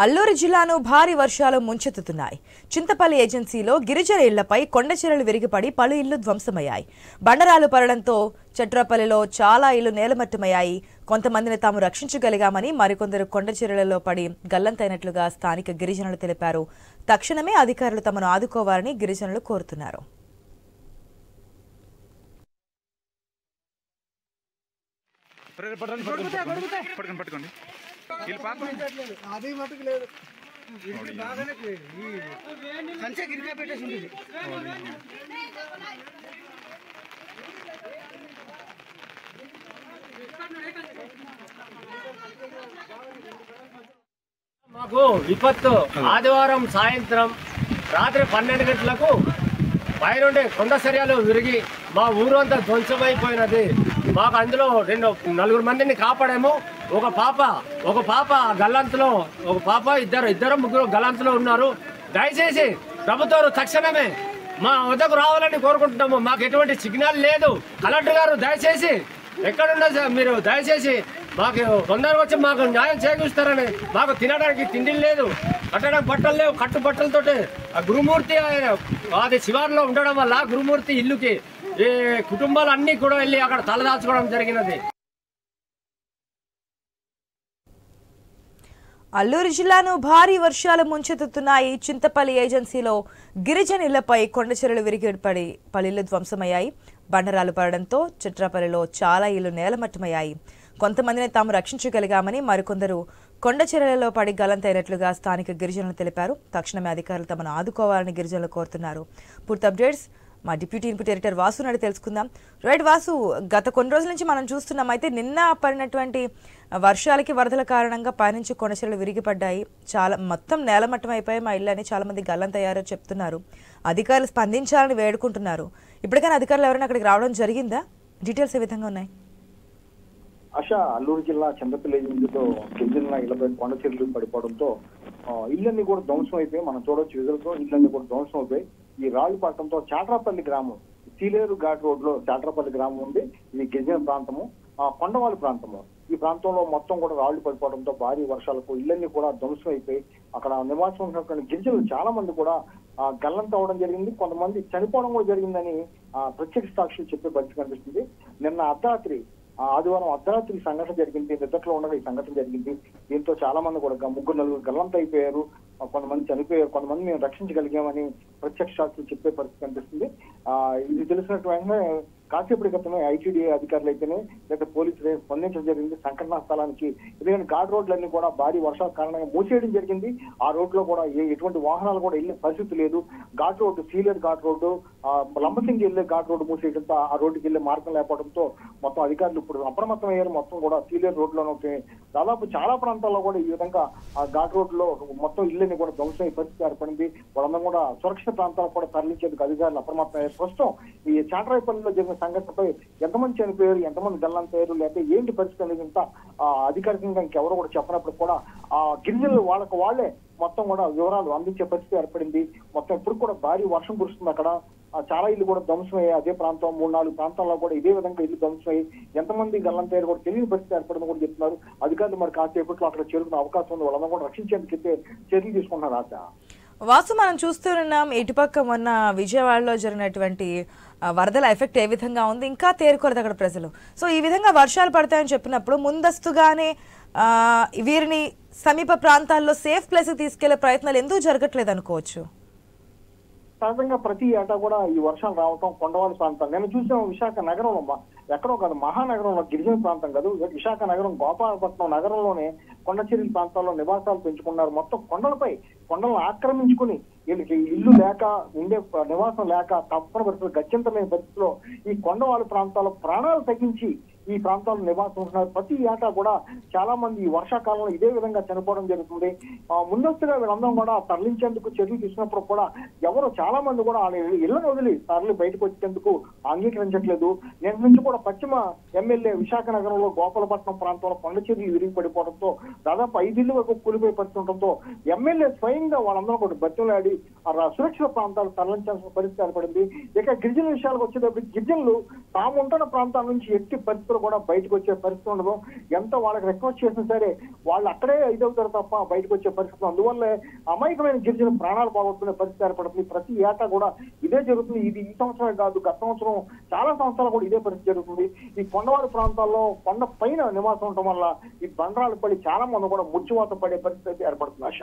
అల్లూరు జిల్లాను భారీ వర్షాలు ముంచెత్తుతున్నాయి. చింతపల్లి ఏజెన్సీలో గిరిజన ఇళ్లపై కొండచెరలు విరిగిపడి పలు ఇళ్లు ధ్వంసమయ్యాయి. బండరాలు పడడంతో చట్రపల్లిలో చాలా ఇళ్లు నేలమట్టమయ్యాయి. కొంతమందిని తాము రక్షించగలిగామని, మరికొందరు కొండచెరలలో పడి గల్లంతైనట్లుగా స్థానిక గిరిజనులు తెలిపారు. తక్షణమే అధికారులు తమను ఆదుకోవాలని గిరిజనులు కోరుతున్నారు. మాకు విపత్తు ఆదివారం సాయంత్రం రాత్రి 12 గంటలకు పైనుండి కొండ చర్యలు విరిగి మా ఊరు అంతా ధ్వంసమైపోయినది. మాకు అందులో 4 మందిని కాపాడాము. ఒక పాప గల్లంతులో, ఒక పాప ఇద్దరు ముగ్గురు గల్లంతులో ఉన్నారు. దయచేసి ప్రభుత్వం తక్షణమే మా వద్దకు రావాలని కోరుకుంటున్నాము. మాకు ఎటువంటి సిగ్నల్ లేదు. కలెక్టర్ గారు దయచేసి ఎక్కడున్నా మీరు దయచేసి మాకు తొందరగా వచ్చి మాకు న్యాయం చేకూరుస్తారని. మాకు తినడానికి తిండి లేదు, కట్టడానికి బట్టలు లేవు. కట్టు బట్టలతోటి ఆ గురుమూర్తి అది శివార్లో ఉండడం వల్ల గురుమూర్తి ఇల్లుకి ఈ కుటుంబాలు అన్నీ కూడా వెళ్ళి అక్కడ తలదాల్చుకోవడం జరిగినది. అల్లూరు జిల్లాను భారీ వర్షాలు ముంచెత్తుతున్నాయి. చింతపల్లి ఏజెన్సీలో గిరిజన ఇళ్లపై కొండచెరలు విరిగిపడి పలిళ్లు ధ్వంసమయ్యాయి. బండరాలు పడడంతో చిట్రపల్లిలో చాలా ఇళ్లు నేలమట్టమయ్యాయి. కొంతమందిని తాము రక్షించగలిగామని, మరికొందరు కొండచెరలలో పడి గల్లంతైనట్లుగా స్థానిక గిరిజనులు తెలిపారు. తక్షణమే అధికారులు తమను ఆదుకోవాలని గిరిజనులు కోరుతున్నారు. పూర్తి అప్డేట్స్ మా డిప్యూటీ ఇన్పుట్ ఎడిటర్ వాసు నాడు తెలుసుకుందాం. రైట్ వాసు, గత కొన్ని రోజుల నుంచి మనం చూస్తున్నాం. అయితే నిన్న పడినటువంటి వర్షాలకి వరదల కారణంగా పైనుంచి కొండచెరలు విరిగిపడ్డాయి. చాలా మొత్తం నేలమట్టం అయిపోయి మా ఇల్లు అని చాలా మంది గల్లంతయ్యారో చెప్తున్నారు. అధికారులు స్పందించాలని వేడుకుంటున్నారు. ఇప్పటికైనా అధికారులు ఎవరైనా అక్కడికి రావడం జరిగిందా? డీటెయిల్స్ ఏ విధంగా ఉన్నాయి? అల్లూరు జిల్లా చింతపల్లి ఏజెన్సీలో గిరిజనుల ఇళ్లపై కొండచెరలు పడిపోవడంతో ఇళ్ళన్నీ కూడా ధ్వంసం అయిపోయి, మనం చూడొచ్చు విజులతో ఇళ్ళన్నీ కూడా ధ్వంసం అయిపోయి ఈ రాళ్లు పడటంతో చాట్రాపల్లి గ్రామం, సీలేరు ఘాట్ రోడ్ లో చాట్రాపల్లి గ్రామం ఉంది. ఇది గిరిజన ప్రాంతము, కొండవాళ్ళ ప్రాంతము. ఈ ప్రాంతంలో మొత్తం కూడా రాళ్లు పడిపోవడంతో భారీ వర్షాలకు ఇళ్ళన్నీ కూడా ధ్వంసం అయిపోయి అక్కడ నివాసం ఉన్నటువంటి గిరిజనులు చాలా మంది కూడా గల్లంత అవడం జరిగింది. కొంతమంది చనిపోవడం కూడా జరిగిందని ప్రత్యక్ష సాక్షులు చెప్పే పరిస్థితి కనిపిస్తుంది. నిన్న ఆదివారం అర్ధరాత్రి సంఘటన జరిగింది. నిద్రలో ఉండగా ఈ సంఘటన జరిగింది. దీంతో చాలా మంది కూడా 3-4 గల్లంత అయిపోయారు. కొంతమంది చనిపోయారు. కొంతమంది మేము రక్షించగలిగామని ప్రత్యక్ష సాక్షులు చెప్పే పరిస్థితి కనిపిస్తుంది. ఇది తెలిసినట్టు వెంటనే కాసేపటి క్రితమే ఐటీడీ అధికారులు అయితేనే లేదా పోలీసులు స్పందించడం జరిగింది సంఘటనా స్థలానికి. ఎందుకంటే ఘాట్ రోడ్లన్నీ కూడా భారీ వర్షాల కారణంగా మూసేయడం జరిగింది. ఆ రోడ్ లో కూడా ఎటువంటి వాహనాలు కూడా వెళ్ళే పరిస్థితి లేదు. ఘాట్ రోడ్డు, సీలేరు ఘాట్ రోడ్డు, లంబసింగి వెళ్లే ఘాట్ రోడ్డు మూసేయడంతో ఆ రోడ్డుకి వెళ్లే మార్గం లేకపోవడంతో మొత్తం అధికారులు ఇప్పుడు అప్రమత్తం అయ్యారు. మొత్తం కూడా సీలేరు రోడ్లోనే దాదాపు చాలా ప్రాంతాల్లో కూడా ఈ విధంగా ఆ ఘాట్ రోడ్ లో మొత్తం ఇళ్ళని కూడా ధ్వంసం పరిస్థితి ఏర్పడింది. వాళ్ళందరూ కూడా సురక్షిత ప్రాంతాలకు కూడా తరలించేందుకు అధికారులు అప్రమత్తం అయ్యారు. ప్రస్తుతం ఈ చాట్రాయపల్లిలో జరిగిన సంఘటనపై ఎంతమంది చనిపోయారు, ఎంతమంది గల్లంతయ్యారు, లేకపోతే ఏంటి పరిస్థితి అనేది ఇంత అధికారికంగా ఇంకెవరు కూడా చెప్పినప్పుడు కూడా ఆ గిరిజనులు వాళ్ళే మొత్తం కూడా వివరాలు అందించే పరిస్థితి ఏర్పడింది. మొత్తం ఇప్పుడు కూడా భారీ వర్షం కురుస్తుంది. అక్కడ చాలా ఇల్లు కూడా ధ్వంసమయ్యాయి. అదే ప్రాంతం 3-4 ప్రాంతాల్లో కూడా ఇదే విధంగా ఇల్లు ధ్వంసమయ్యి ఎంతమంది గల్లంతయ్యారు కూడా తెలియని పరిస్థితి ఏర్పడిందని కూడా చెప్తున్నారు. అధికారులు మరి కాసేపట్లో అక్కడ చేరుకునే అవకాశం ఉంది. వాళ్ళందరూ కూడా రక్షించేందుకు చర్యలు తీసుకుంటున్నారు. ఆశ వాసు, మనం చూస్తున్నాం ఇటుపక్క మొన్న విజయవాడలో జరిగినటువంటి వరదల ఎఫెక్ట్ ఏ విధంగా ఉంది, ఇంకా తేరుకోలేదు అక్కడ ప్రజలు. సో ఈ విధంగా వర్షాలు పడతాయని చెప్పినప్పుడు ముందస్తుగానే వీరిని సమీప ప్రాంతాల్లో సేఫ్ ప్లేస్ తీసుకెళ్లే ప్రయత్నాలు ఎందుకు జరగట్లేదు అనుకోవచ్చు? సహజంగా ప్రతి ఏటా కూడా ఈ వర్షాలు రావటం కొండవాళ్ళ ప్రాంతం. నేను చూసాం విశాఖ నగరంలో, ఎక్కడో కాదు మహానగరంలో, గిరిజన ప్రాంతం కాదు విశాఖ నగరం, గోపాలపట్నం నగరంలోనే కొండచెరియల ప్రాంతాల్లో నివాసాలు పెంచుకున్నారు. మొత్తం కొండలను ఆక్రమించుకుని వీళ్ళకి ఇల్లు లేక, ఉండే నివాసం లేక తప్పని పరిస్థితులు, గత్యంతరమైన పరిస్థితిలో ఈ కొండవాళ్ళ ప్రాంతాల్లో ప్రాణాలు తగ్గించి ఈ ప్రాంతాల్లో నివాసం ఉంటున్నారు. ప్రతి ఏటా కూడా చాలా మంది ఈ వర్షాకాలంలో ఇదే విధంగా చనిపోవడం జరుగుతుంది. ముందస్తుగా వీళ్ళందరం కూడా తరలించేందుకు చర్యలు తీసుకున్నప్పుడు కూడా ఎవరు చాలా మంది కూడా ఇళ్లను వదిలి తరలి బయటకు వచ్చేందుకు అంగీకరించట్లేదు. నేటి నుంచి కూడా పశ్చిమ ఎమ్మెల్యే విశాఖ నగరంలో గోపాలపట్నం ప్రాంతంలో కొండచెర్యలు విరిగి పడిపోవడంతో దాదాపు 5 ఇళ్ల వరకు కూలిపోయి పడుతుండటంతో ఎమ్మెల్యే స్వయంగా వాళ్ళందరూ కూడా బతిమలాడి సురక్షిత ప్రాంతాలు తరలించాల్సిన పరిస్థితి ఏర్పడింది. ఇక గిరిజన విషయాలకు వచ్చేటప్పుడు గిరిజనులు తాము ఉంటున్న ప్రాంతాల నుంచి ఎట్టి పరిస్థితుల్లో ఒక్కరు కూడా బయటకు వచ్చే పరిస్థితి ఉండదు. ఎంత వాళ్ళకి రిక్వెస్ట్ చేసినా సరే వాళ్ళు అక్కడే ఇదవుతారు తప్ప బయటకు వచ్చే పరిస్థితి. అందువల్లే అమాయకమైన గిరిజన ప్రాణాలు పోగొట్టుకునే పరిస్థితి ఏర్పడుతుంది. ప్రతి ఏటా కూడా ఇదే జరుగుతుంది. ఇది ఈ సంవత్సరమే కాదు, గత సంవత్సరం చాలా సంవత్సరాలు కూడా ఇదే పరిస్థితి జరుగుతుంది. ఈ కొండవారి ప్రాంతాల్లో కొండ పైన నివాసం ఉండటం వల్ల ఈ బండరాలు పడి చాలా మంది కూడా ముచ్చివాత పడే పరిస్థితి అయితే ఏర్పడుతుంది. ఆశ.